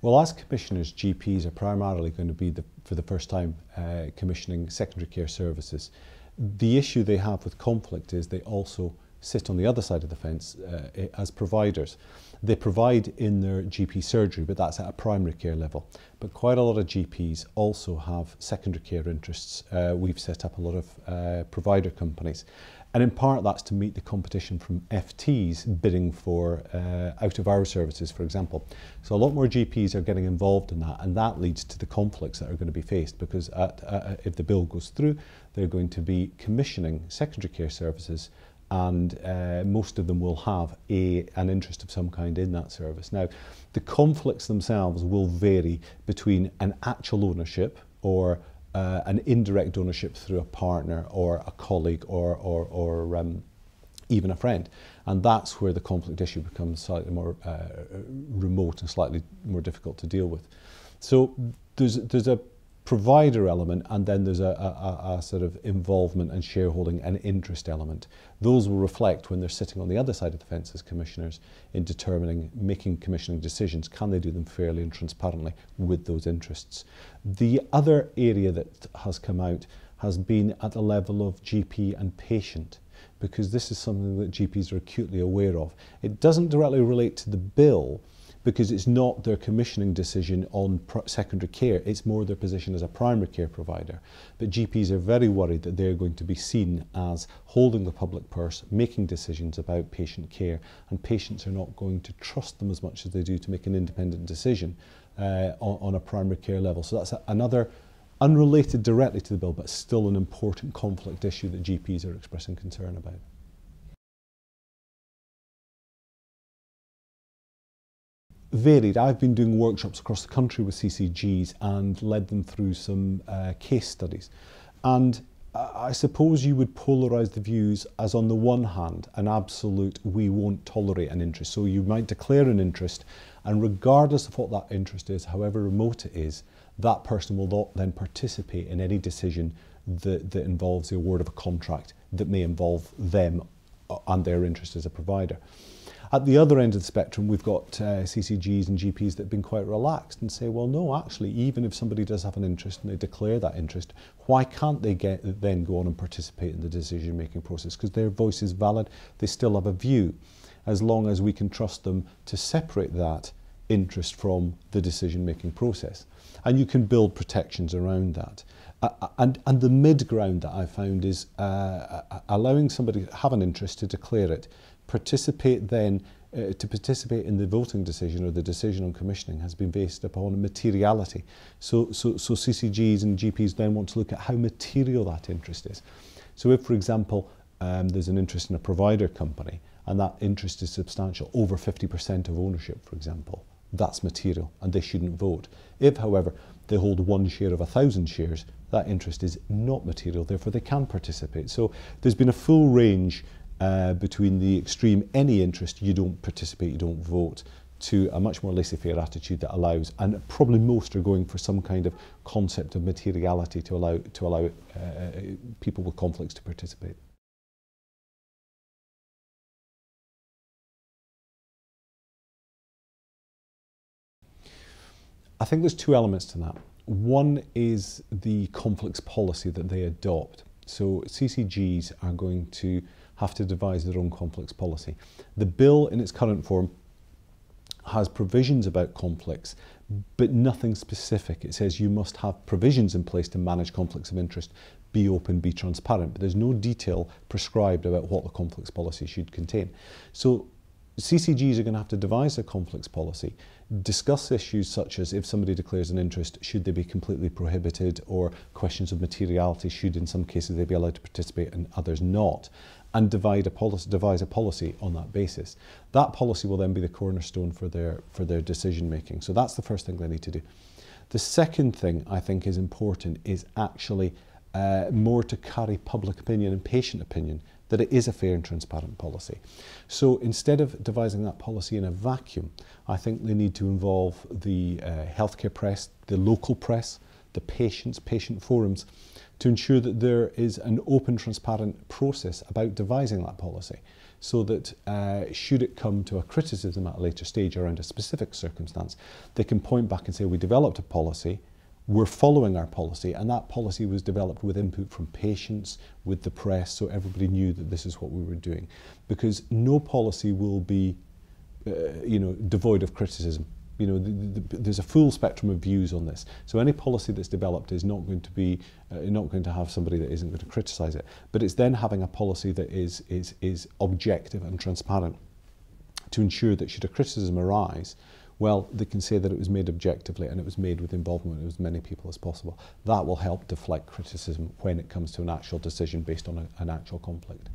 Well, as commissioners, GPs are primarily going to be, for the first time, commissioning secondary care services. The issue they have with conflict is they also sit on the other side of the fence as providers. They provide in their GP surgery, but that's at a primary care level. But quite a lot of GPs also have secondary care interests. We've set up a lot of provider companies. And in part that's to meet the competition from FTs bidding for out-of-hours services, for example. So a lot more GPs are getting involved in that, and that leads to the conflicts that are going to be faced, because if the bill goes through, they're going to be commissioning secondary care services, and most of them will have an interest of some kind in that service. Now, the conflicts themselves will vary between an actual ownership or an indirect ownership through a partner or a colleague or even a friend. And that's where the conflict issue becomes slightly more remote and slightly more difficult to deal with. So there's a provider element, and then there's a sort of involvement and shareholding and interest element. Those will reflect when they're sitting on the other side of the fence as commissioners in determining, making commissioning decisions. Can they do them fairly and transparently with those interests? The other area that has come out has been at the level of GP and patient, because this is something that GPs are acutely aware of. It doesn't directly relate to the bill, because it's not their commissioning decision on secondary care, it's more their position as a primary care provider. But GPs are very worried that they're going to be seen as holding the public purse, making decisions about patient care, and patients are not going to trust them as much as they do to make an independent decision on a primary care level. So that's another, unrelated directly to the bill, but still an important conflict issue that GPs are expressing concern about. Varied. I've been doing workshops across the country with CCGs and led them through some case studies. And I suppose you would polarise the views as, on the one hand, an absolute we won't tolerate an interest. So you might declare an interest, and regardless of what that interest is, however remote it is, that person will not then participate in any decision that involves the award of a contract that may involve them and their interest as a provider. At the other end of the spectrum, we've got CCGs and GPs that have been quite relaxed and say, well, no, actually, even if somebody does have an interest and they declare that interest, why can't they then go on and participate in the decision-making process? Because their voice is valid, they still have a view, as long as we can trust them to separate that interest from the decision-making process. And you can build protections around that. And the mid-ground that I found is allowing somebody to have an interest to declare it, participate then, to participate in the voting decision or the decision on commissioning has been based upon materiality. So CCGs and GPs then want to look at how material that interest is. So if, for example, there's an interest in a provider company and that interest is substantial, over 50% of ownership, for example, that's material and they shouldn't vote. If, however, they hold 1 share of 1,000 shares, that interest is not material, therefore they can participate. So there's been a full range between the extreme, any interest, you don't participate, you don't vote, to a much more laissez-faire attitude that allows, and probably most are going for some kind of concept of materiality to allow people with conflicts to participate. I think there's two elements to that. One is the conflicts policy that they adopt. So CCGs are going to have to devise their own conflicts policy. The bill in its current form has provisions about conflicts, but nothing specific. It says you must have provisions in place to manage conflicts of interest, be open, be transparent, but there's no detail prescribed about what the conflicts policy should contain. So CCGs are going to have to devise a conflicts policy, discuss issues such as if somebody declares an interest, should they be completely prohibited, or questions of materiality, should in some cases they be allowed to participate and others not, and devise a policy on that basis. That policy will then be the cornerstone for their decision making. So that's the first thing they need to do. The second thing I think is important is actually more to carry public opinion and patient opinion that it is a fair and transparent policy. So instead of devising that policy in a vacuum, I think they need to involve the healthcare press, the local press, the patients, patient forums, to ensure that there is an open, transparent process about devising that policy, so that should it come to a criticism at a later stage around a specific circumstance, they can point back and say, we developed a policy, we're following our policy, and that policy was developed with input from patients, with the press, so everybody knew that this is what we were doing. Because no policy will be devoid of criticism. There's a full spectrum of views on this. So any policy that's developed is not going to be not going to have somebody that isn't going to criticise it. But it's then having a policy that is objective and transparent, to ensure that should a criticism arise, well, they can say that it was made objectively and it was made with involvement of as many people as possible. That will help deflect criticism when it comes to an actual decision based on an actual conflict.